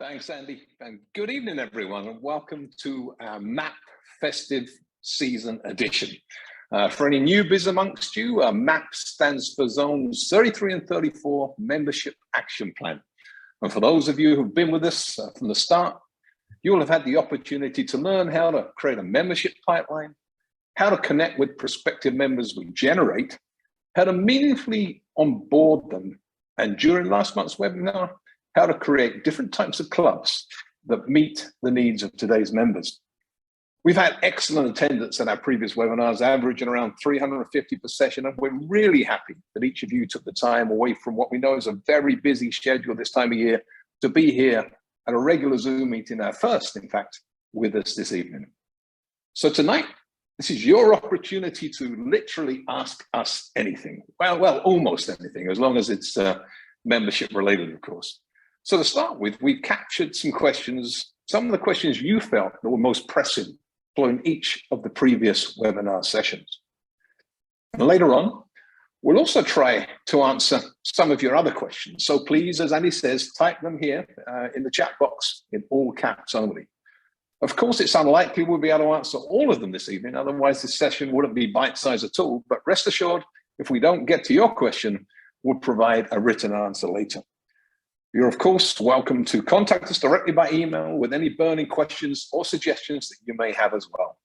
Thanks, Andy, and good evening, everyone, and welcome to our MAP Festive Season Edition. For any newbies amongst you, MAP stands for Zones 33 and 34 Membership Action Plan. And for those of you who've been with us from the start, you'll have had the opportunity to learn how to create a membership pipeline, how to connect with prospective members we generate, how to meaningfully onboard them, and during last month's webinar, how to create different types of clubs that meet the needs of today's members. We've had excellent attendance at our previous webinars, averaging around 350 per session, and we're really happy that each of you took the time away from what we know is a very busy schedule this time of year to be here at a regular Zoom meeting, our first, in fact, with us this evening. So tonight, this is your opportunity to literally ask us anything. Well, almost anything, as long as it's membership related, of course. So to start with, we've captured some questions, some of the questions you felt that were most pressing following each of the previous webinar sessions. And later on, we'll also try to answer some of your other questions. So please, as Andy says, type them here in the chat box in all caps only. Of course, it's unlikely we'll be able to answer all of them this evening, otherwise this session wouldn't be bite-sized at all. But rest assured, if we don't get to your question, we'll provide a written answer later. You're, of course, welcome to contact us directly by email with any burning questions or suggestions that you may have as well.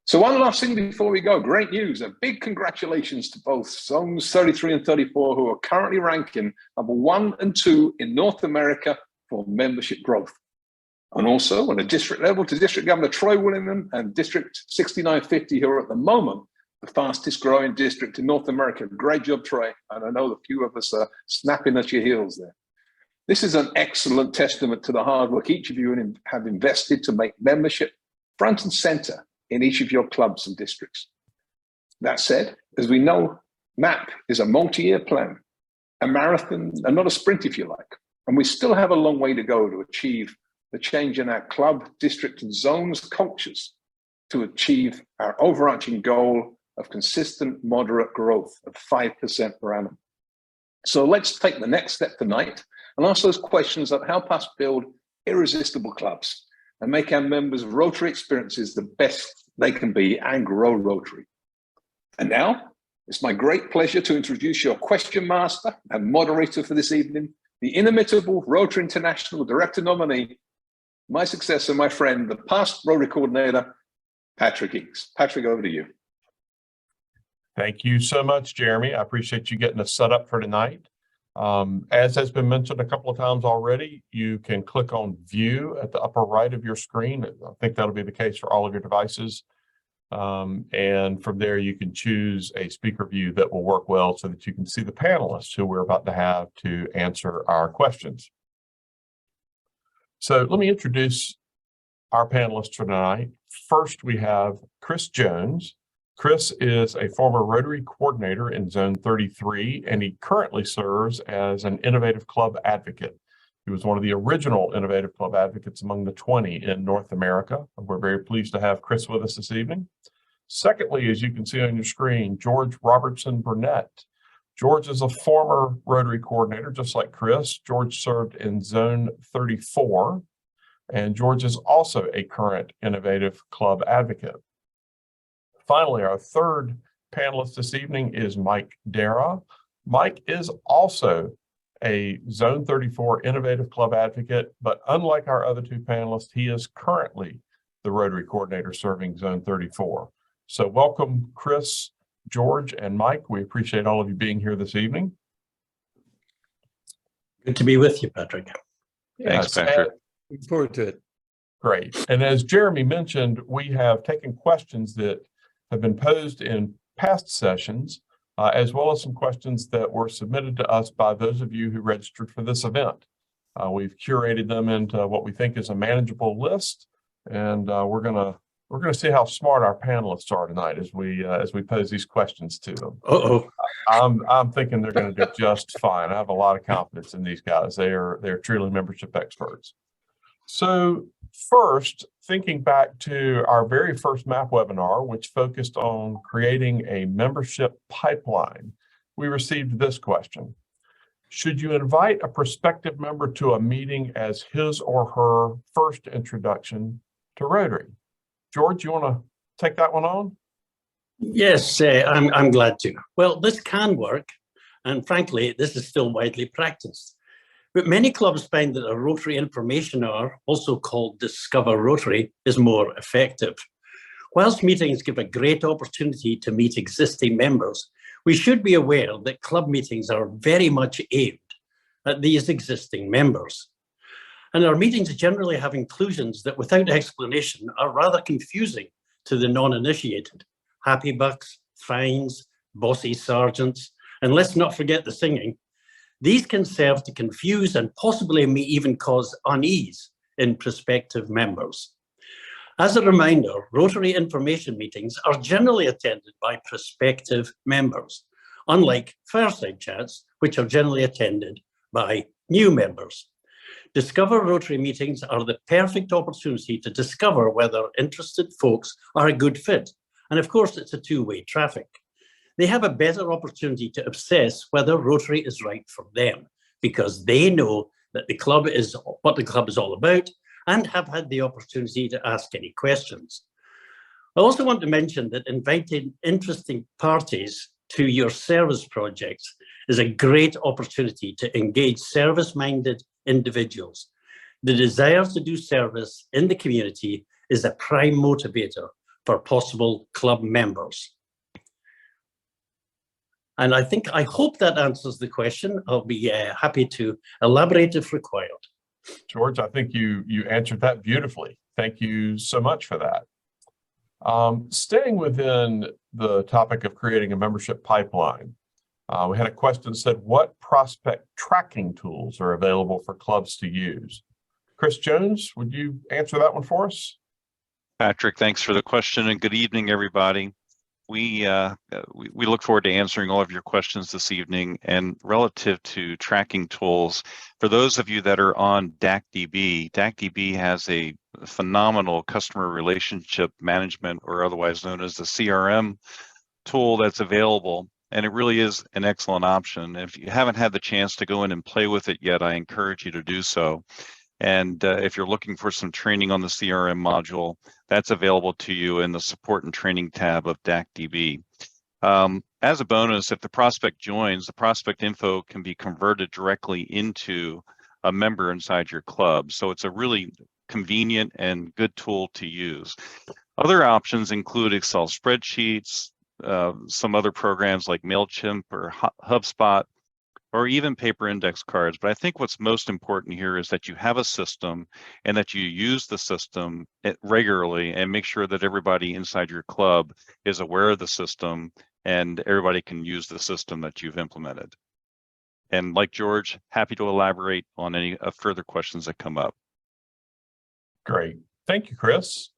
So one last thing before we go, great news, a big congratulations to both Zones 33 and 34 who are currently ranking number 1 and 2 in North America for membership growth. And also on a district level to District Governor Troy Willingham and District 6950 who are at the moment the fastest growing district in North America. Great job, Troy. And I know a few of us are snapping at your heels there. This is an excellent testament to the hard work each of you have invested to make membership front and center in each of your clubs and districts. That said, as we know, MAP is a multi-year plan, a marathon and not a sprint if you like. And we still have a long way to go to achieve the change in our club, district and zones cultures to achieve our overarching goal of consistent moderate growth of 5% per annum. So let's take the next step tonight and ask those questions that help us build irresistible clubs and make our members' Rotary experiences the best they can be and grow Rotary. And now, it's my great pleasure to introduce your question master and moderator for this evening, the inimitable Rotary International Director nominee, my successor, my friend, the past Rotary coordinator, Patrick Inks. Patrick, over to you. Thank you so much, Jeremy. I appreciate you getting us set up for tonight. As has been mentioned a couple of times already, you can click on View at the upper right of your screen. I think that'll be the case for all of your devices. And from there, you can choose a speaker view that will work well so that you can see the panelists who we're about to have to answer our questions. So let me introduce our panelists for tonight. First, we have Chris Jones. Chris is a former Rotary coordinator in Zone 33, and he currently serves as an Innovative Club Advocate. He was one of the original Innovative Club Advocates among the 20 in North America. We're very pleased to have Chris with us this evening. Secondly, as you can see on your screen, George Robertson Burnett. George is a former Rotary coordinator, just like Chris. George served in Zone 34, and George is also a current Innovative Club Advocate. Finally, our third panelist this evening is Mike Darragh. Mike is also a Zone 34 Innovative Club Advocate, but unlike our other two panelists, he is currently the Rotary coordinator serving Zone 34. So welcome, Chris, George, and Mike. We appreciate all of you being here this evening. Good to be with you, Patrick. Thanks, Patrick. Looking forward to it. Great. And as Jeremy mentioned, we have taken questions that have been posed in past sessions, as well as some questions that were submitted to us by those of you who registered for this event. We've curated them into what we think is a manageable list, and we're gonna see how smart our panelists are tonight as we pose these questions to them. I'm thinking they're going to do just fine. I have a lot of confidence in these guys. They're truly membership experts. So first, thinking back to our very first MAP webinar, which focused on creating a membership pipeline, we received this question. Should you invite a prospective member to a meeting as his or her first introduction to Rotary? George, you want to take that one on? Yes, I'm glad to. Well, this can work, and frankly, this is still widely practiced. But many clubs find that a Rotary information hour, also called Discover Rotary, is more effective. Whilst meetings give a great opportunity to meet existing members, we should be aware that club meetings are very much aimed at these existing members. And our meetings generally have inclusions that, without explanation, are rather confusing to the non-initiated. Happy bucks, fines, bossy sergeants, and let's not forget the singing. These can serve to confuse and possibly may even cause unease in prospective members. As a reminder, Rotary information meetings are generally attended by prospective members, unlike fireside chats, which are generally attended by new members. Discover Rotary meetings are the perfect opportunity to discover whether interested folks are a good fit. And of course, it's a two-way traffic. They have a better opportunity to assess whether Rotary is right for them, because they know that the club is what the club is all about and have had the opportunity to ask any questions. I also want to mention that inviting interesting parties to your service projects is a great opportunity to engage service-minded individuals. The desire to do service in the community is a prime motivator for possible club members. And I hope that answers the question. I'll be happy to elaborate if required. George, I think you answered that beautifully. Thank you so much for that. Staying within the topic of creating a membership pipeline, we had a question that said, what prospect tracking tools are available for clubs to use? Chris Jones, would you answer that one for us? Patrick, thanks for the question, and good evening, everybody. We look forward to answering all of your questions this evening. And relative to tracking tools, for those of you that are on DACDB, DACDB has a phenomenal customer relationship management, or otherwise known as the CRM tool, that's available. And it really is an excellent option. If you haven't had the chance to go in and play with it yet, I encourage you to do so. And if you're looking for some training on the CRM module, that's available to you in the support and training tab of DACDB. As a bonus, if the prospect joins, the prospect info can be converted directly into a member inside your club. So it's a really convenient and good tool to use. Other options include Excel spreadsheets, some other programs like MailChimp or HubSpot, or even paper index cards. But I think what's most important here is that you have a system and that you use the system regularly and make sure that everybody inside your club is aware of the system and everybody can use the system that you've implemented. And like George, happy to elaborate on any further questions that come up. Great. Thank you, Chris.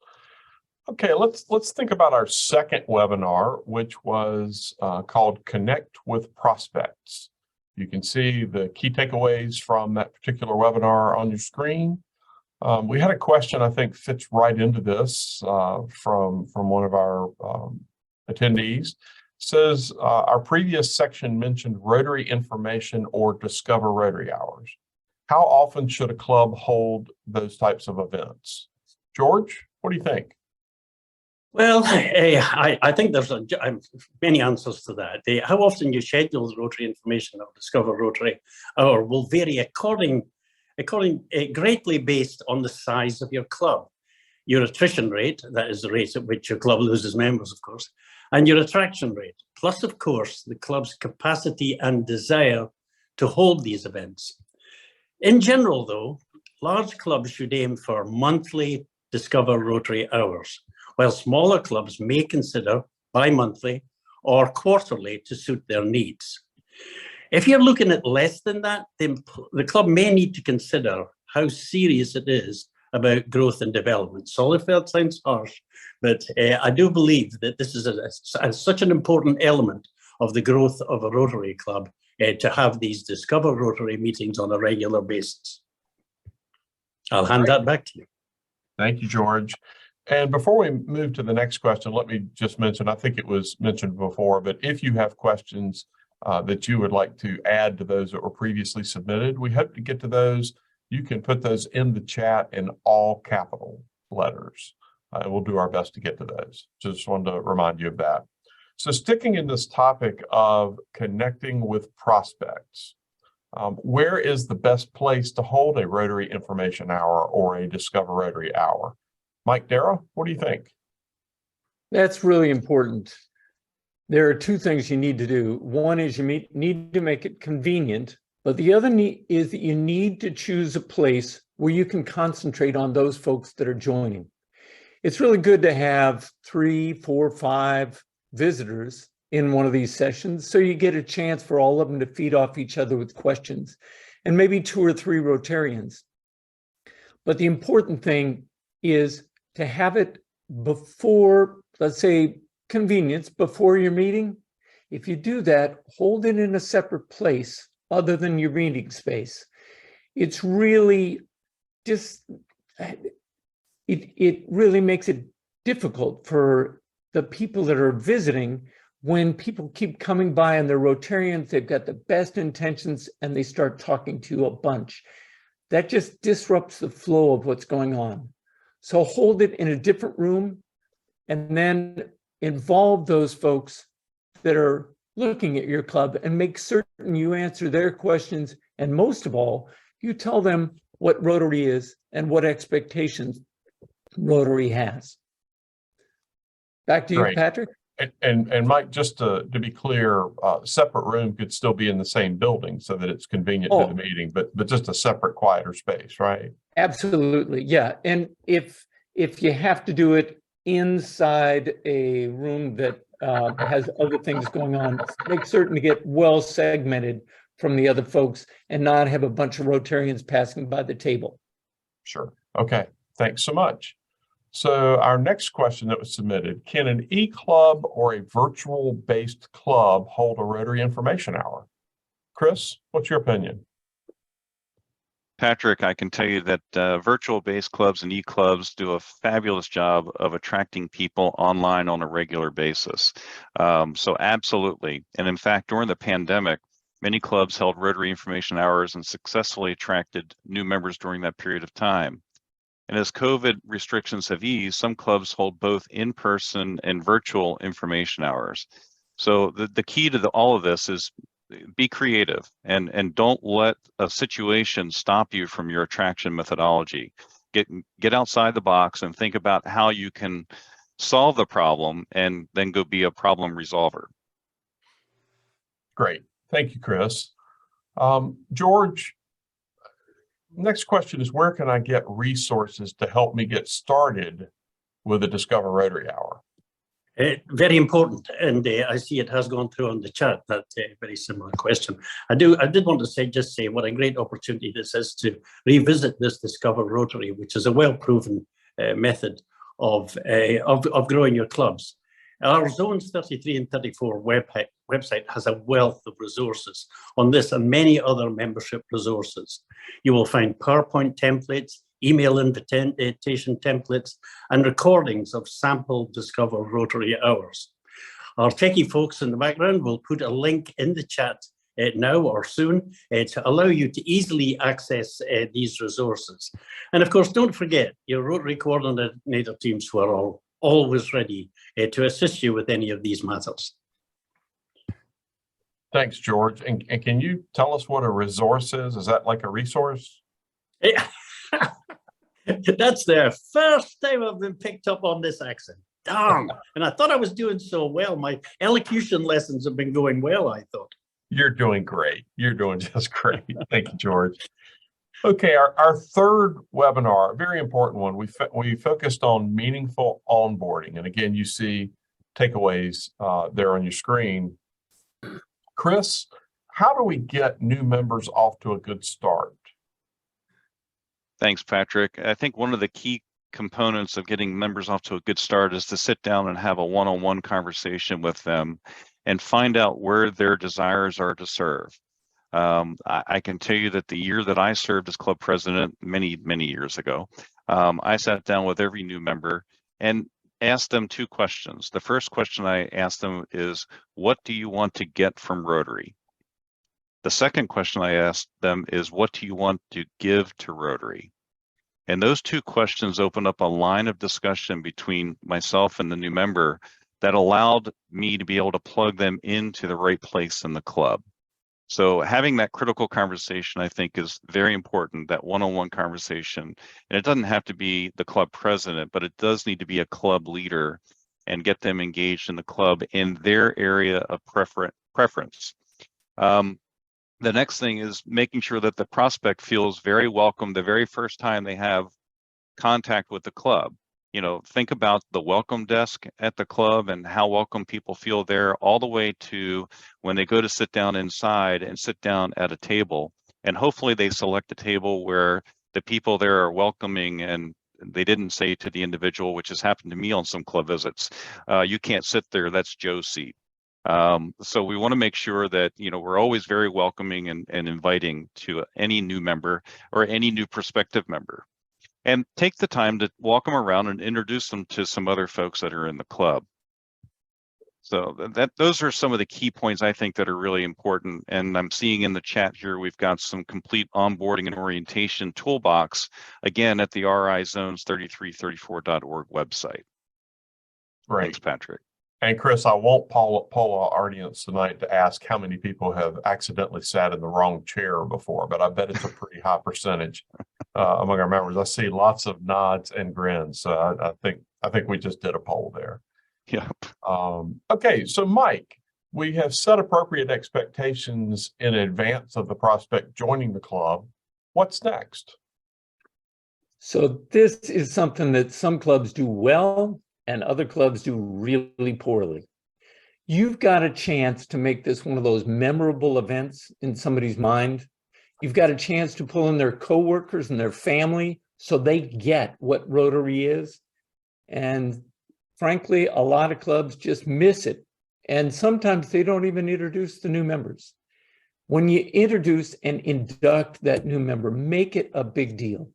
Okay, let's think about our second webinar, which was called Connect with Prospects. You can see the key takeaways from that particular webinar on your screen. We had a question I think fits right into this from one of our attendees. It says, our previous section mentioned Rotary information or Discover Rotary hours. How often should a club hold those types of events? George, what do you think? Well, I think there's many answers to that. How often you schedule the Rotary information or Discover Rotary hour will vary greatly based on the size of your club. Your attrition rate, that is the rate at which your club loses members, of course, and your attraction rate, plus, of course, the club's capacity and desire to hold these events. In general, though, large clubs should aim for monthly Discover Rotary hours, while smaller clubs may consider bi-monthly or quarterly to suit their needs. If you're looking at less than that, then the club may need to consider how serious it is about growth and development. Solid sounds harsh, but I do believe that this is such an important element of the growth of a Rotary club to have these Discover Rotary meetings on a regular basis. I'll hand that back to you. Thank you, George. And before we move to the next question, let me just mention, I think it was mentioned before, but if you have questions, that you would like to add to those that were previously submitted. We hope to get to those. You can put those in the chat in all capital letters. And we'll do our best to get to those. Just wanted to remind you of that. So sticking in this topic of connecting with prospects, where is the best place to hold a Rotary Information Hour or a Discover Rotary Hour? Mike, Darragh, what do you think? That's really important. There are two things you need to do. One is you need to make it convenient, but the other is that you need to choose a place where you can concentrate on those folks that are joining. It's really good to have 3, 4, 5 visitors in one of these sessions, so you get a chance for all of them to feed off each other with questions, and maybe 2 or 3 Rotarians. But the important thing is to have it before, let's say, convenience, before your meeting. If you do that, hold it in a separate place other than your meeting space. It's really just, it really makes it difficult for the people that are visiting when people keep coming by and they're Rotarians, they've got the best intentions, and they start talking to you a bunch. That just disrupts the flow of what's going on. So hold it in a different room and then involve those folks that are looking at your club and make certain you answer their questions. And most of all, you tell them what Rotary is and what expectations Rotary has. Back to you, Great. Patrick. And Mike, just to be clear, separate room could still be in the same building so that it's convenient to the meeting, but just a separate, quieter space, right? Absolutely, yeah. And if you have to do it inside a room that has other things going on, make certain to get well segmented from the other folks and not have a bunch of Rotarians passing by the table. Sure. Okay. Thanks so much. So our next question that was submitted, can an e-club or a virtual-based club hold a Rotary Information Hour? Chris, what's your opinion? Patrick, I can tell you that virtual-based clubs and e-clubs do a fabulous job of attracting people online on a regular basis. So absolutely. And in fact, during the pandemic, many clubs held Rotary Information Hours and successfully attracted new members during that period of time. And as COVID restrictions have eased, some clubs hold both in-person and virtual information hours. So the key to all of this is be creative and don't let a situation stop you from your attraction methodology. Get outside the box and think about how you can solve the problem and then go be a problem resolver. Great. Thank you, Chris. George, next question is, where can I get resources to help me get started with the Discover Rotary Hour? Very important, and I see it has gone through on the chat, that very similar question. I did want to just say what a great opportunity this is to revisit this Discover Rotary, which is a well-proven method of growing your clubs. Our Zones 33 and 34 website has a wealth of resources on this and many other membership resources. You will find PowerPoint templates, email invitation templates, and recordings of sample Discover Rotary Hours. Our techie folks in the background will put a link in the chat now or soon to allow you to easily access these resources. And of course, don't forget your Rotary coordinator teams who are always ready to assist you with any of these matters. Thanks, George. And can you tell us what a resource is? Is that like a resource? Yeah. That's the first time I've been picked up on this accent. Darn. And I thought I was doing so well. My elocution lessons have been going well, I thought. You're doing great. You're doing just great. Thank you, George. Okay, our third webinar, a very important one. We focused on meaningful onboarding. And again, you see takeaways there on your screen. Chris, how do we get new members off to a good start? Thanks, Patrick. I think one of the key components of getting members off to a good start is to sit down and have a one-on-one conversation with them and find out where their desires are to serve. I can tell you that the year that I served as club president many years ago, I sat down with every new member, and ask them two questions. The first question I ask them is, what do you want to get from Rotary? The second question I ask them is, what do you want to give to Rotary? And those two questions open up a line of discussion between myself and the new member that allowed me to be able to plug them into the right place in the club. So having that critical conversation, I think, is very important, that one-on-one conversation. And it doesn't have to be the club president, but it does need to be a club leader and get them engaged in the club in their area of preference. The next thing is making sure that the prospect feels very welcome the very first time they have contact with the club. You know, think about the welcome desk at the club and how welcome people feel there, all the way to when they go to sit down inside and sit down at a table. And hopefully they select a table where the people there are welcoming and they didn't say to the individual, which has happened to me on some club visits, you can't sit there, that's Joe's seat. So we want to make sure that, you know, we're always very welcoming and inviting to any new member or any new prospective member. And take the time to walk them around and introduce them to some other folks that are in the club. So those are some of the key points I think that are really important. And I'm seeing in the chat here, we've got some complete onboarding and orientation toolbox, again, at the rizones3334.org website. Great. Thanks, Patrick. And Chris, I won't poll our audience tonight to ask how many people have accidentally sat in the wrong chair before, but I bet it's a pretty high percentage among our members. I see lots of nods and grins. So I think we just did a poll there. Yeah. Okay, so Mike, we have set appropriate expectations in advance of the prospect joining the club. What's next? So this is something that some clubs do well and other clubs do really poorly. You've got a chance to make this one of those memorable events in somebody's mind. You've got a chance to pull in their coworkers and their family so they get what Rotary is. And frankly, a lot of clubs just miss it. And sometimes they don't even introduce the new members. When you introduce and induct that new member, make it a big deal.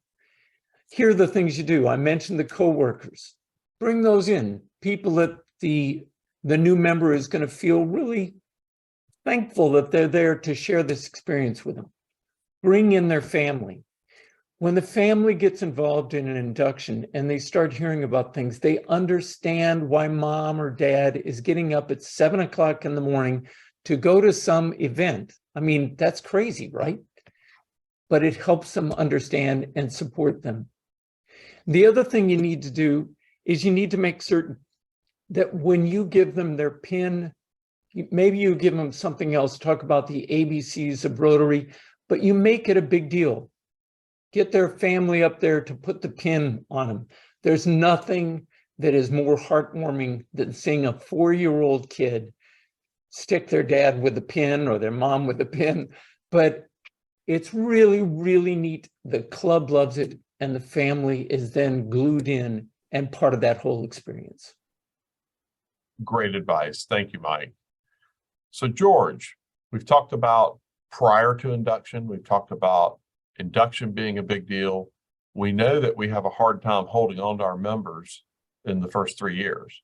Here are the things you do. I mentioned the coworkers. Bring those in, people that the new member is going to feel really thankful that they're there to share this experience with them. Bring in their family. When the family gets involved in an induction and they start hearing about things, they understand why mom or dad is getting up at 7 o'clock in the morning to go to some event. I mean, that's crazy, right? But it helps them understand and support them. The other thing you need to do is you need to make certain that when you give them their PIN, maybe you give them something else, talk about the ABCs of Rotary, but you make it a big deal. Get their family up there to put the PIN on them. There's nothing that is more heartwarming than seeing a 4-year-old kid stick their dad with a pin or their mom with a pin, but it's really, really neat. The club loves it and the family is then glued in and part of that whole experience. Great advice. Thank you, Mike. So George, we've talked about prior to induction. We've talked about induction being a big deal. We know that we have a hard time holding on to our members in the first 3 years.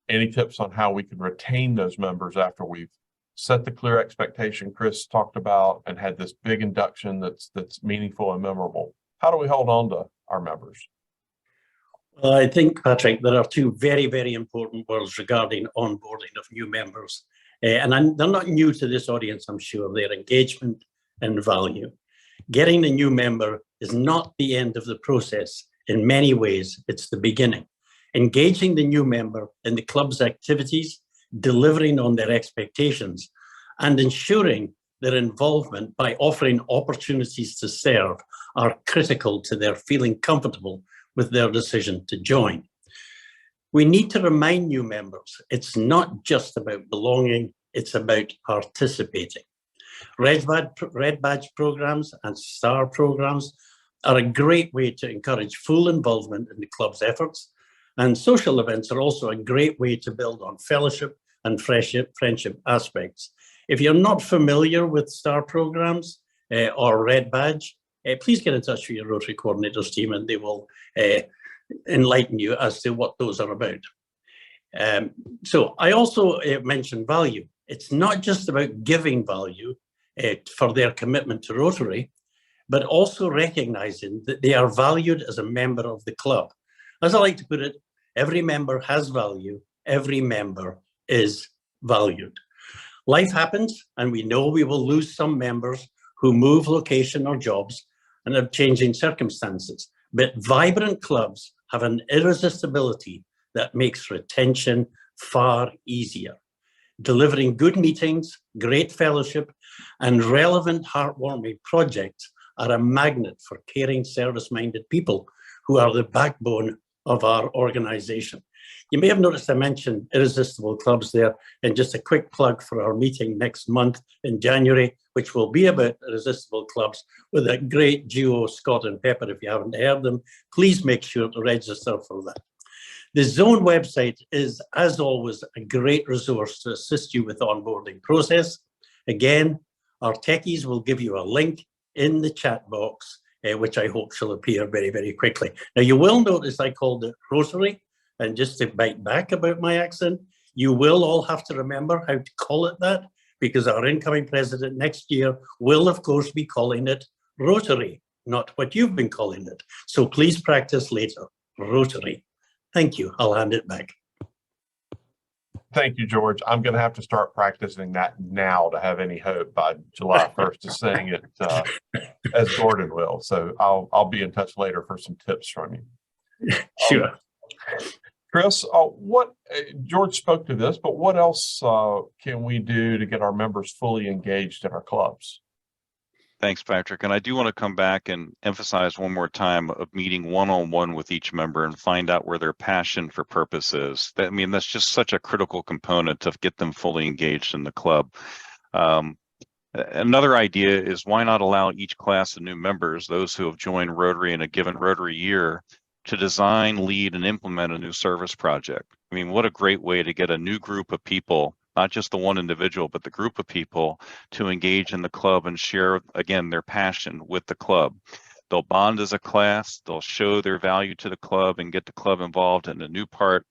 Any tips on how we can retain those members after we've set the clear expectation Chris talked about and had this big induction that's meaningful and memorable? How do we hold on to our members? Well, I think, Patrick, there are two very, very important words regarding onboarding of new members. And they're not new to this audience, I'm sure. They're engagement and value. Getting a new member is not the end of the process. In many ways, it's the beginning. Engaging the new member in the club's activities, delivering on their expectations, and ensuring their involvement by offering opportunities to serve are critical to their feeling comfortable with their decision to join. We need to remind new members, it's not just about belonging, it's about participating. Red badge programs and STAR programs are a great way to encourage full involvement in the club's efforts, and social events are also a great way to build on fellowship and friendship aspects. If you're not familiar with STAR programs or Red Badge, please get in touch with your Rotary Coordinators team and they will enlighten you as to what those are about. So I also mentioned value. It's not just about giving value for their commitment to Rotary, but also recognizing that they are valued as a member of the club. As I like to put it, every member has value, every member is valued. Life happens, and we know we will lose some members who move location or jobs and have changing circumstances. But vibrant clubs have an irresistibility that makes retention far easier. Delivering good meetings, great fellowship, and relevant, heartwarming projects are a magnet for caring, service-minded people who are the backbone of our organization. You may have noticed I mentioned irresistible clubs there, and just a quick plug for our meeting next month in January, which will be about irresistible clubs with a great duo, Scott and Pepper. If you haven't heard them, please make sure to register for that. The Zone website is, as always, a great resource to assist you with the onboarding process. Again, our techies will give you a link in the chat box, which I hope shall appear very, very quickly. Now, you will notice I called it Rotary, and just to bite back about my accent, you will all have to remember how to call it that, because our incoming president next year will, of course, be calling it Rotary, not what you've been calling it. So please practice later, Rotary. Thank you. I'll hand it back. Thank you, George. I'm going to have to start practicing that now to have any hope by July 1st to saying it as Gordon will. So I'll be in touch later for some tips from you. Sure. Chris, George spoke to this, but what else can we do to get our members fully engaged in our clubs? Thanks, Patrick. And I do want to come back and emphasize one more time of meeting one-on-one with each member and find out where their passion for purpose is. I mean, that's just such a critical component to get them fully engaged in the club. Another idea is, why not allow each class of new members, those who have joined Rotary in a given Rotary year, to design, lead, and implement a new service project? I mean, what a great way to get a new group of people, not just the one individual, but the group of people, to engage in the club and share, again, their passion with the club. They'll bond as a class, they'll show their value to the club and get the club involved in a new part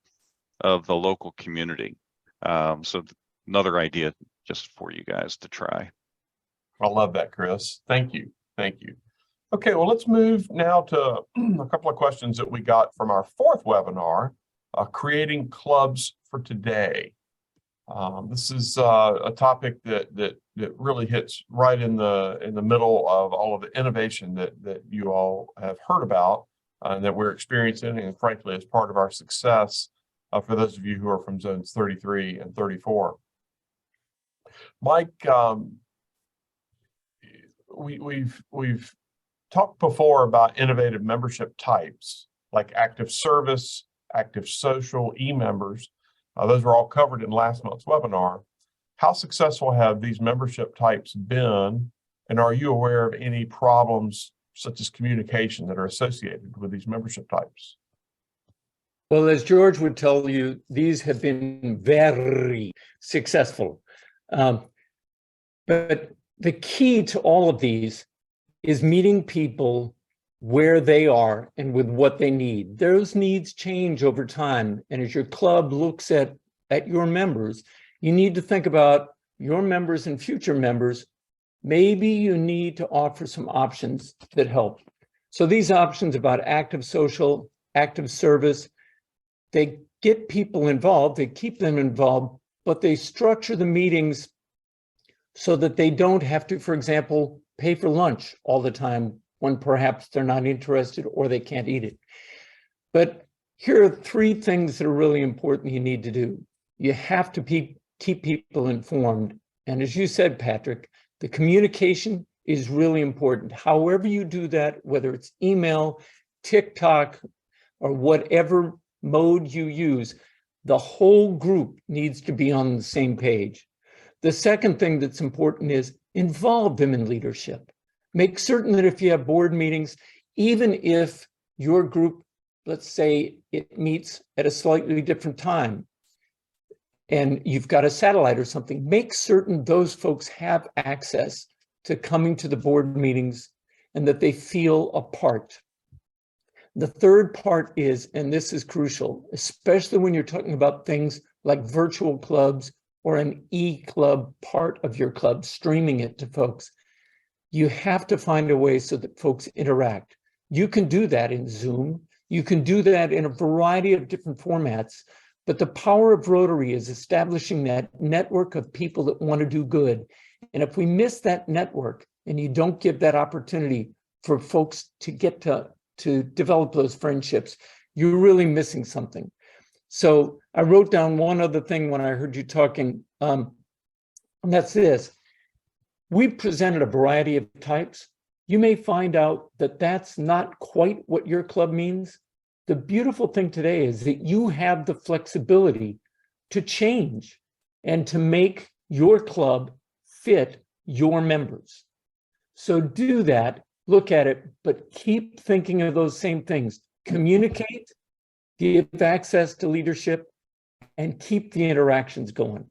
of the local community. So another idea just for you guys to try. I love that, Chris. Thank you. Thank you. Okay, well, let's move now to a couple of questions that we got from our fourth webinar, Creating Clubs for Today. This is a topic that really hits right in the middle of all of the innovation that you all have heard about and that we're experiencing, and frankly, as part of our success for those of you who are from zones 33 and 34. Mike, we've talked before about innovative membership types like active service, active social, e-members. Those were all covered in last month's webinar. How successful have these membership types been? And are you aware of any problems such as communication that are associated with these membership types? Well, as George would tell you, these have been very successful. But the key to all of these is meeting people where they are and with what they need. Those needs change over time. And as your club looks at your members, you need to think about your members and future members. Maybe you need to offer some options that help. So these options about active social, active service, they get people involved, they keep them involved, but they structure the meetings so that they don't have to, for example, pay for lunch all the time when perhaps they're not interested or they can't eat it. But here are three things that are really important you need to do. You have to keep people informed. And as you said, Patrick, the communication is really important. However you do that, whether it's email, TikTok, or whatever mode you use, the whole group needs to be on the same page. The second thing that's important is involve them in leadership. Make certain that if you have board meetings, even if your group, let's say it meets at a slightly different time and you've got a satellite or something, make certain those folks have access to coming to the board meetings and that they feel a part. The third part is, and this is crucial, especially when you're talking about things like virtual clubs or an e-club part of your club, streaming it to folks, you have to find a way so that folks interact. You can do that in Zoom. You can do that in a variety of different formats, but the power of Rotary is establishing that network of people that want to do good. And if we miss that network and you don't give that opportunity for folks to get to develop those friendships, you're really missing something. So I wrote down one other thing when I heard you talking, and that's this. We presented a variety of types. You may find out that that's not quite what your club means. The beautiful thing today is that you have the flexibility to change and to make your club fit your members. So do that, look at it, but keep thinking of those same things. Communicate, give access to leadership, and keep the interactions going.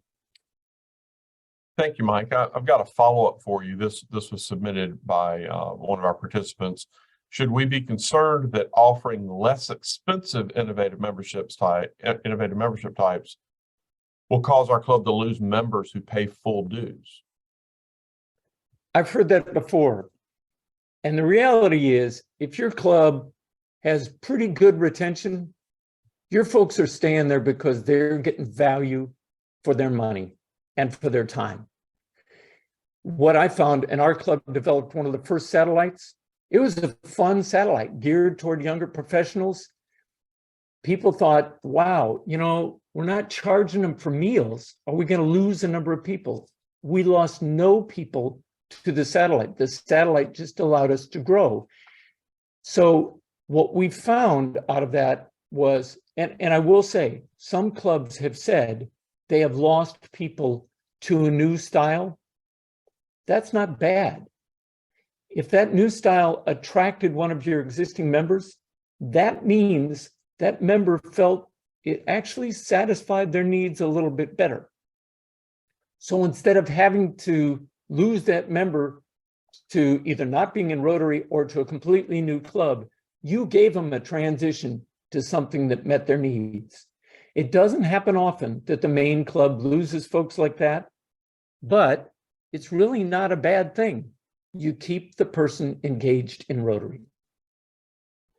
Thank you, Mike. I've got a follow-up for you. This was submitted by one of our participants. Should we be concerned that offering less expensive innovative membership types will cause our club to lose members who pay full dues? I've heard that before. And the reality is, if your club has pretty good retention, your folks are staying there because they're getting value for their money and for their time. What I found, and our club developed one of the first satellites. It was a fun satellite geared toward younger professionals. People thought, wow, you know, we're not charging them for meals. Are we going to lose a number of people? We lost no people to the satellite. The satellite just allowed us to grow. So what we found out of that was, and I will say, some clubs have said they have lost people to a new style. That's not bad. If that new style attracted one of your existing members, that means that member felt it actually satisfied their needs a little bit better. So instead of having to lose that member to either not being in Rotary or to a completely new club, you gave them a transition to something that met their needs. It doesn't happen often that the main club loses folks like that, but it's really not a bad thing. You keep the person engaged in Rotary.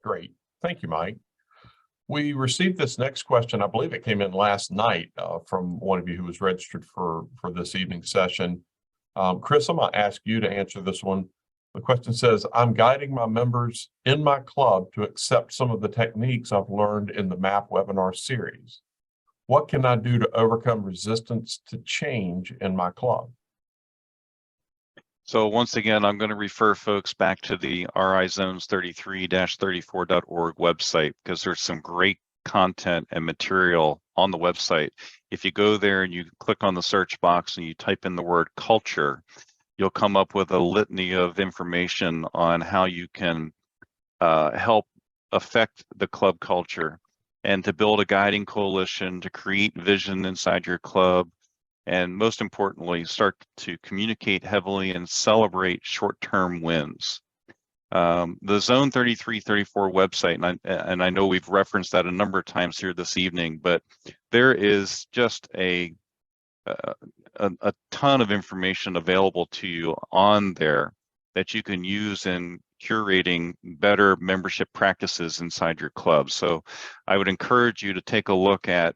Great. Thank you, Mike. We received this next question. I believe it came in last night from one of you who was registered for this evening's session. Chris, I'm going to ask you to answer this one. The question says, I'm guiding my members in my club to accept some of the techniques I've learned in the MAP webinar series. What can I do to overcome resistance to change in my club? So once again, I'm going to refer folks back to the RI Zones 33-34.org website, because there's some great content and material on the website. If you go there and you click on the search box and you type in the word culture, you'll come up with a litany of information on how you can help affect the club culture and to build a guiding coalition, to create vision inside your club, and most importantly, start to communicate heavily and celebrate short-term wins. The Zone 33-34 website, and I know we've referenced that a number of times here this evening, but there is just a ton of information available to you on there that you can use in curating better membership practices inside your club. So I would encourage you to take a look at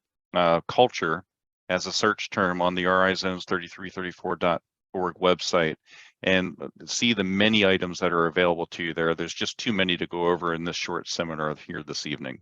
culture as a search term on the RI Zones 33-34.org website and see the many items that are available to you there. There's just too many to go over in this short seminar here this evening.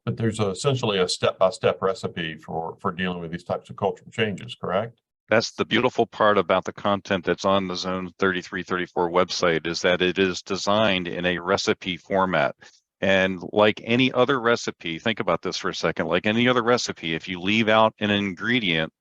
But there's essentially a step-by-step recipe for dealing with these types of cultural changes, correct? That's the beautiful part about the content that's on the Zone 33-34 website, is that it is designed in a recipe format. And like any other recipe, think about this for a second, like any other recipe, if you leave out an ingredient,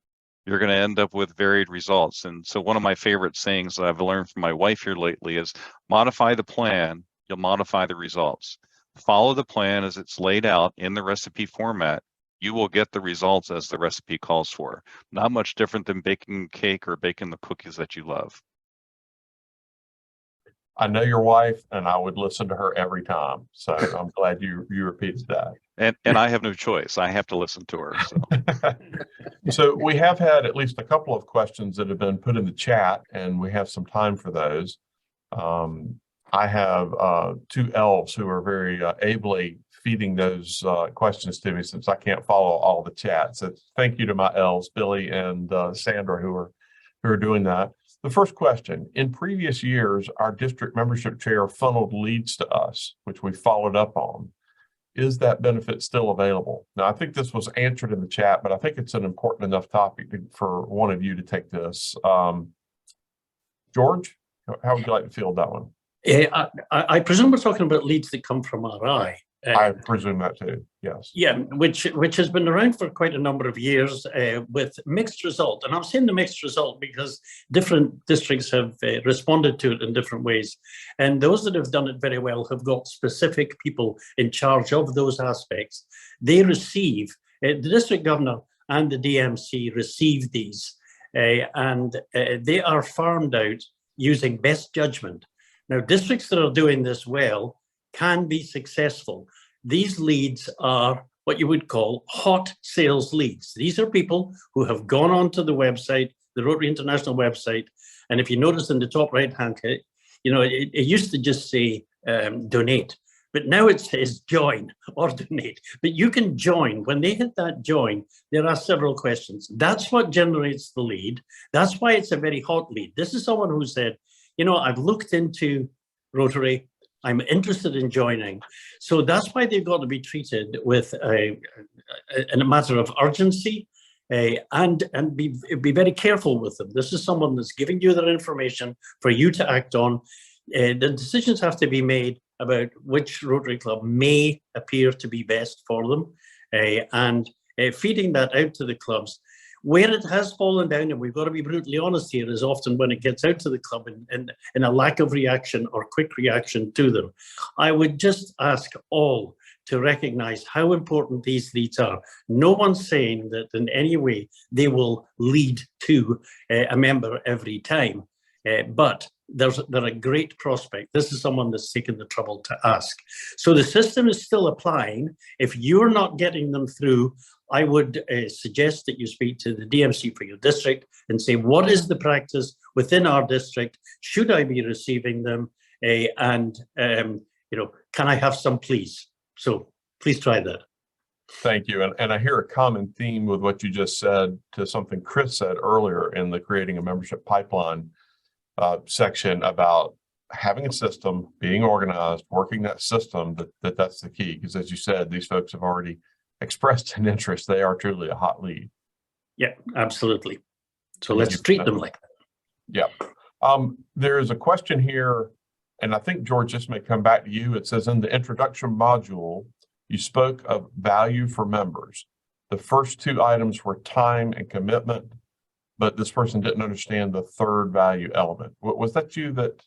you're going to end up with varied results. And so one of my favorite sayings that I've learned from my wife here lately is modify the plan, you'll modify the results. Follow the plan as it's laid out in the recipe format. You will get the results as the recipe calls for. Not much different than baking cake or baking the cookies that you love. I know your wife, and I would listen to her every time. So I'm glad you repeated that. And I have no choice. I have to listen to her. So. So we have had at least a couple of questions that have been put in the chat, and we have some time for those. I have two elves who are very ably feeding those questions to me, since I can't follow all the chat. So thank you to my elves, Billy and Sandra, who are doing that. The first question: in previous years, our district membership chair funneled leads to us, which we followed up on. Is that benefit still available? Now, I think this was answered in the chat, but I think it's an important enough topic for one of you to take this. George, how would you like to field that one? I presume we're talking about leads that come from RI. I presume that too, yes. Yeah, which has been around for quite a number of years with mixed result. And I'm saying the mixed result because different districts have responded to it in different ways. And those that have done it very well have got specific people in charge of those aspects. They receive, the district governor and the DMC receive these, and they are farmed out using best judgment. Now, districts that are doing this well can be successful. These leads are what you would call hot sales leads. These are people who have gone onto the website, the Rotary International website, and if you notice in the top right-hand, you know, it used to just say donate, but now it says join or donate. But you can join. When they hit that join, there are several questions. That's what generates the lead. That's why it's a very hot lead. This is someone who said, you know, I've looked into Rotary, I'm interested in joining. So that's why they've got to be treated with a matter of urgency and be very careful with them. This is someone that's giving you their information for you to act on. The decisions have to be made about which Rotary Club may appear to be best for them, and feeding that out to the clubs. Where it has fallen down, and we've got to be brutally honest here, is often when it gets out to the club in a lack of reaction or quick reaction to them. I would just ask all to recognize how important these leads are. No one's saying that in any way they will lead to a member every time, but they're a great prospect. This is someone that's taken the trouble to ask. So the system is still applying. If you're not getting them through, I would suggest that you speak to the DMC for your district and say, what is the practice within our district? Should I be receiving them? You know, can I have some, please? So please try that. Thank you. And I hear a common theme with what you just said to something Chris said earlier in the creating a membership pipeline section about having a system, being organized, working that system, that's the key. Because as you said, these folks have already expressed an interest. They are truly a hot lead. Yeah, absolutely. So let's treat them like that. Yeah. There's a question here, and I think, George, this may come back to you. It says in the introduction module, you spoke of value for members. The first two items were time and commitment, but this person didn't understand the third value element. Was that you that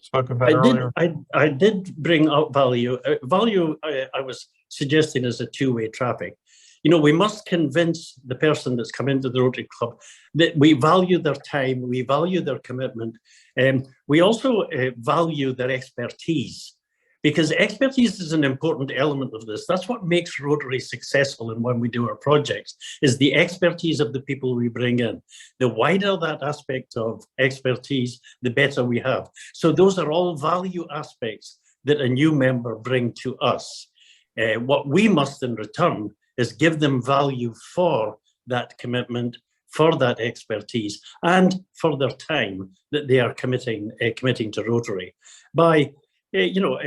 spoke of that earlier? I did bring up value. I was suggesting as a two-way traffic. You know, we must convince the person that's come into the Rotary Club that we value their time, we value their commitment, and we also value their expertise, because expertise is an important element of this. That's what makes Rotary successful, and when we do our projects, is the expertise of the people we bring in. The wider that aspect of expertise, the better we have. So those are all value aspects that a new member bring to us. What we must in return is give them value for that commitment, for that expertise, and for their time that they are committing to Rotary by, you know,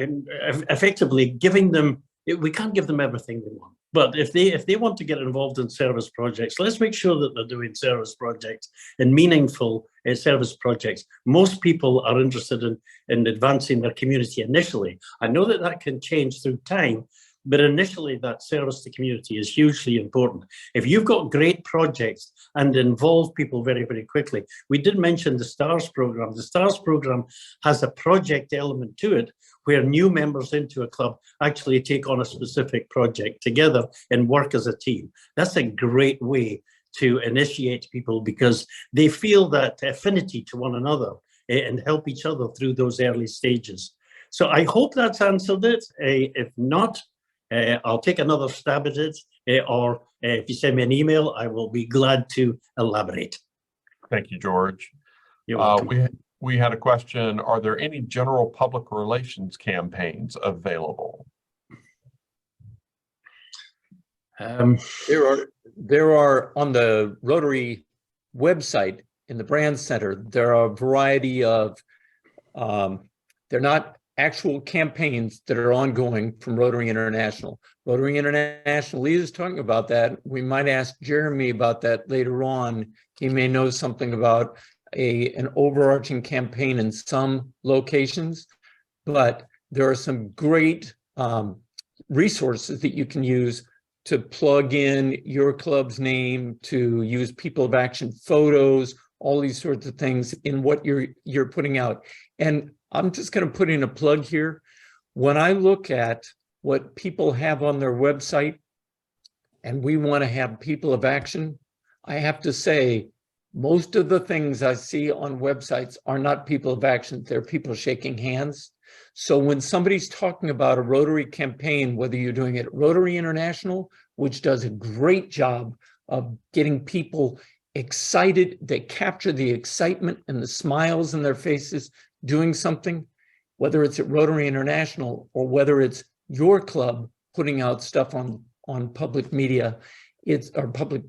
effectively giving them. We can't give them everything they want, but if they want to get involved in service projects, let's make sure that they're doing service projects and meaningful service projects. Most people are interested in advancing their community initially. I know that that can change through time, but initially that service to community is hugely important. If you've got great projects and involve people very, very quickly, we did mention the STARS program. The STARS program has a project element to it where new members into a club actually take on a specific project together and work as a team. That's a great way to initiate people because they feel that affinity to one another and help each other through those early stages. So I hope that's answered it. If not, I'll take another stab at it, or if you send me an email, I will be glad to elaborate. Thank you, George. You're welcome. We had a question. Are there any general public relations campaigns available? There are on the Rotary website in the Brand Center, there are a variety of, they're not actual campaigns that are ongoing from Rotary International. Rotary International is talking about that. We might ask Jeremy about that later on. He may know something about an overarching campaign in some locations, but there are some great resources that you can use to plug in your club's name, to use People of Action photos, all these sorts of things in what you're putting out. And I'm just going to put in a plug here. When I look at what people have on their website, and we want to have People of Action, I have to say, most of the things I see on websites are not People of Action. They're people shaking hands. So when somebody's talking about a Rotary campaign, whether you're doing it at Rotary International, which does a great job of getting people excited, they capture the excitement and the smiles in their faces doing something, whether it's at Rotary International or whether it's your club putting out stuff on public media, it's our public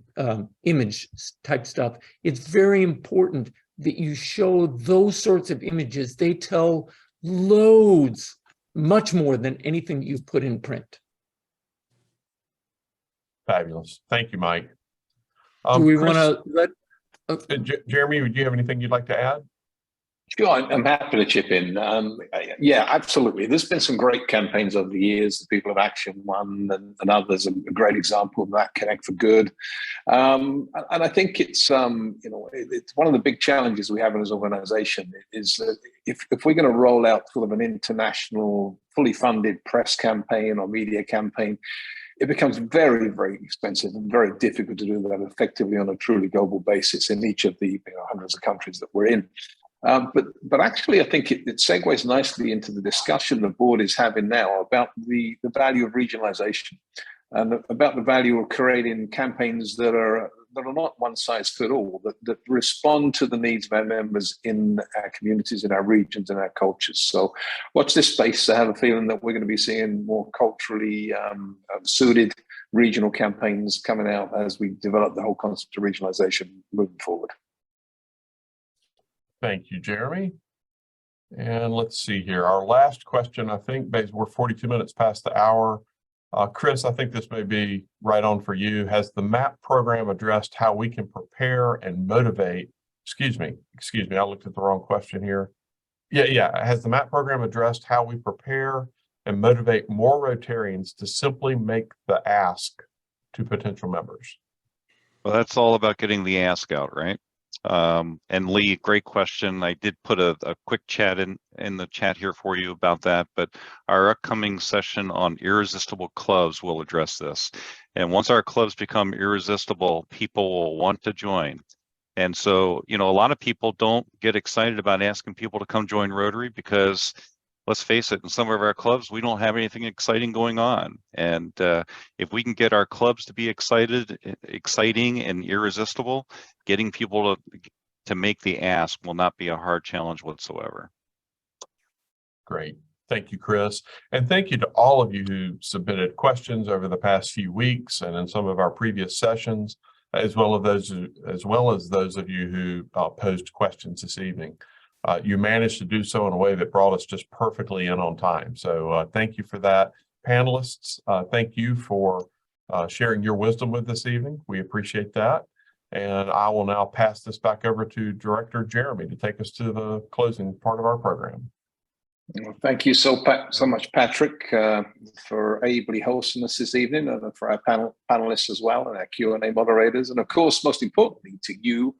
image type stuff. It's very important that you show those sorts of images. They tell loads, much more than anything that you've put in print. Fabulous. Thank you, Mike. Do we Chris, want to let Jeremy, would you have anything you'd like to add? Sure, I'm happy to chip in. Yeah, absolutely. There's been some great campaigns over the years. The People of Action one and others, a great example of that, Connect for Good. And I think it's, it's one of the big challenges we have in this organization is that if we're going to roll out sort of an international, fully funded press campaign or media campaign, it becomes very, very expensive and very difficult to do that effectively on a truly global basis in each of the hundreds of countries that we're in. But actually, I think it segues nicely into the discussion the board is having now about the value of regionalization and about the value of creating campaigns that are not one size fit all, that respond to the needs of our members in our communities, in our regions, in our cultures. So watch this space. I have a feeling that we're going to be seeing more culturally suited regional campaigns coming out as we develop the whole concept of regionalization moving forward. Thank you, Jeremy. And let's see here. Our last question, I think, we're 42 minutes past the hour. Chris, I think this may be right on for you. Has the MAP program addressed how we can prepare and motivate? Excuse me, I looked at the wrong question here. Yeah. Has the MAP program addressed how we prepare and motivate more Rotarians to simply make the ask to potential members? Well, that's all about getting the ask out, right? And Lee, great question. I did put a quick chat in the chat here for you about that, but our upcoming session on irresistible clubs will address this. And once our clubs become irresistible, people will want to join. And so, a lot of people don't get excited about asking people to come join Rotary because, let's face it, in some of our clubs, we don't have anything exciting going on. And if we can get our clubs to be exciting and irresistible, getting people to make the ask will not be a hard challenge whatsoever. Great. Thank you, Chris. And thank you to all of you who submitted questions over the past few weeks and in some of our previous sessions, as well as those of you who posed questions this evening. You managed to do so in a way that brought us just perfectly in on time. So thank you for that. Panelists, thank you for sharing your wisdom with this evening. We appreciate that. And I will now pass this back over to Director Jeremy to take us to the closing part of our program. Well, thank you so much, Patrick, for ably hosting us this evening, and for our panelists as well, and our Q&A moderators, and of course, most importantly, to you,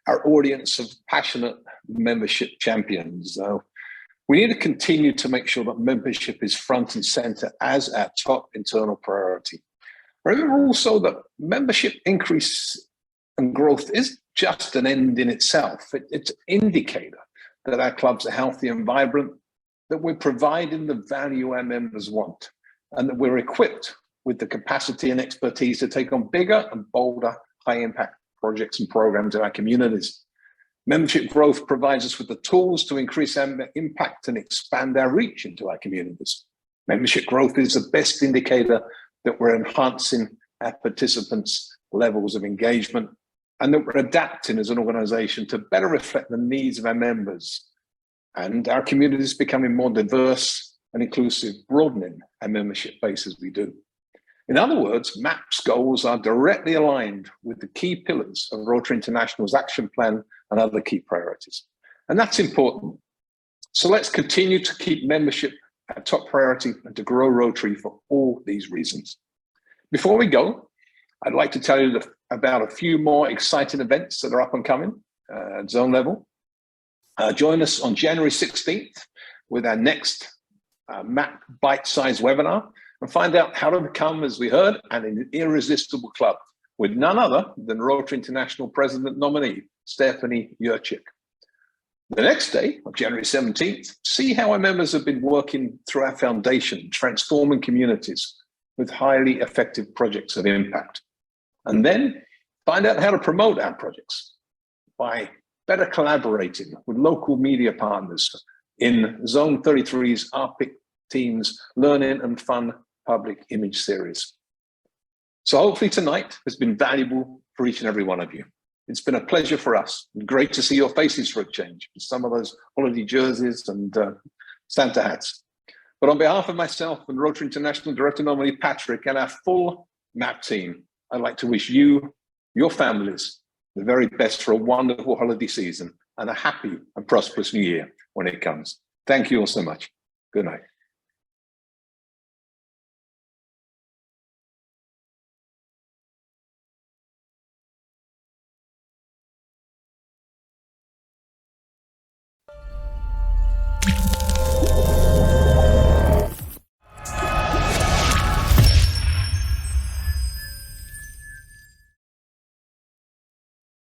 our audience of passionate membership champions. We need to continue to make sure that membership is front and center as our top internal priority. Remember also that membership increase and growth is just an end in itself. It's an indicator that our clubs are healthy and vibrant, that we're providing the value our members want, and that we're equipped with the capacity and expertise to take on bigger and bolder high-impact projects and programs in our communities. Membership growth provides us with the tools to increase our impact and expand our reach into our communities. Membership growth is the best indicator that we're enhancing our participants' levels of engagement and that we're adapting as an organization to better reflect the needs of our members and our communities becoming more diverse and inclusive, broadening our membership base as we do. In other words, MAP's goals are directly aligned with the key pillars of Rotary International's action plan and other key priorities. And that's important. So let's continue to keep membership our top priority and to grow Rotary for all these reasons. Before we go, I'd like to tell you about a few more exciting events that are up and coming at zone level. Join us on January 16th with our next MAP bite-sized webinar and find out how to become, as we heard, an irresistible club with none other than Rotary International President nominee, Stephanie Yurchik. The next day, on January 17th, see how our members have been working through our foundation, transforming communities with highly effective projects of impact. And then find out how to promote our projects by better collaborating with local media partners in Zone 33's RPIC team's Learning and Fun Public Image Series. So hopefully tonight has been valuable for each and every one of you. It's been a pleasure for us. Great to see your faces for a change. Some of those holiday jerseys and Santa hats. But on behalf of myself and Rotary International Director nominee Patrick and our full MAP team, I'd like to wish you, your families, the very best for a wonderful holiday season and a happy and prosperous new year when it comes. Thank you all so much. Good night.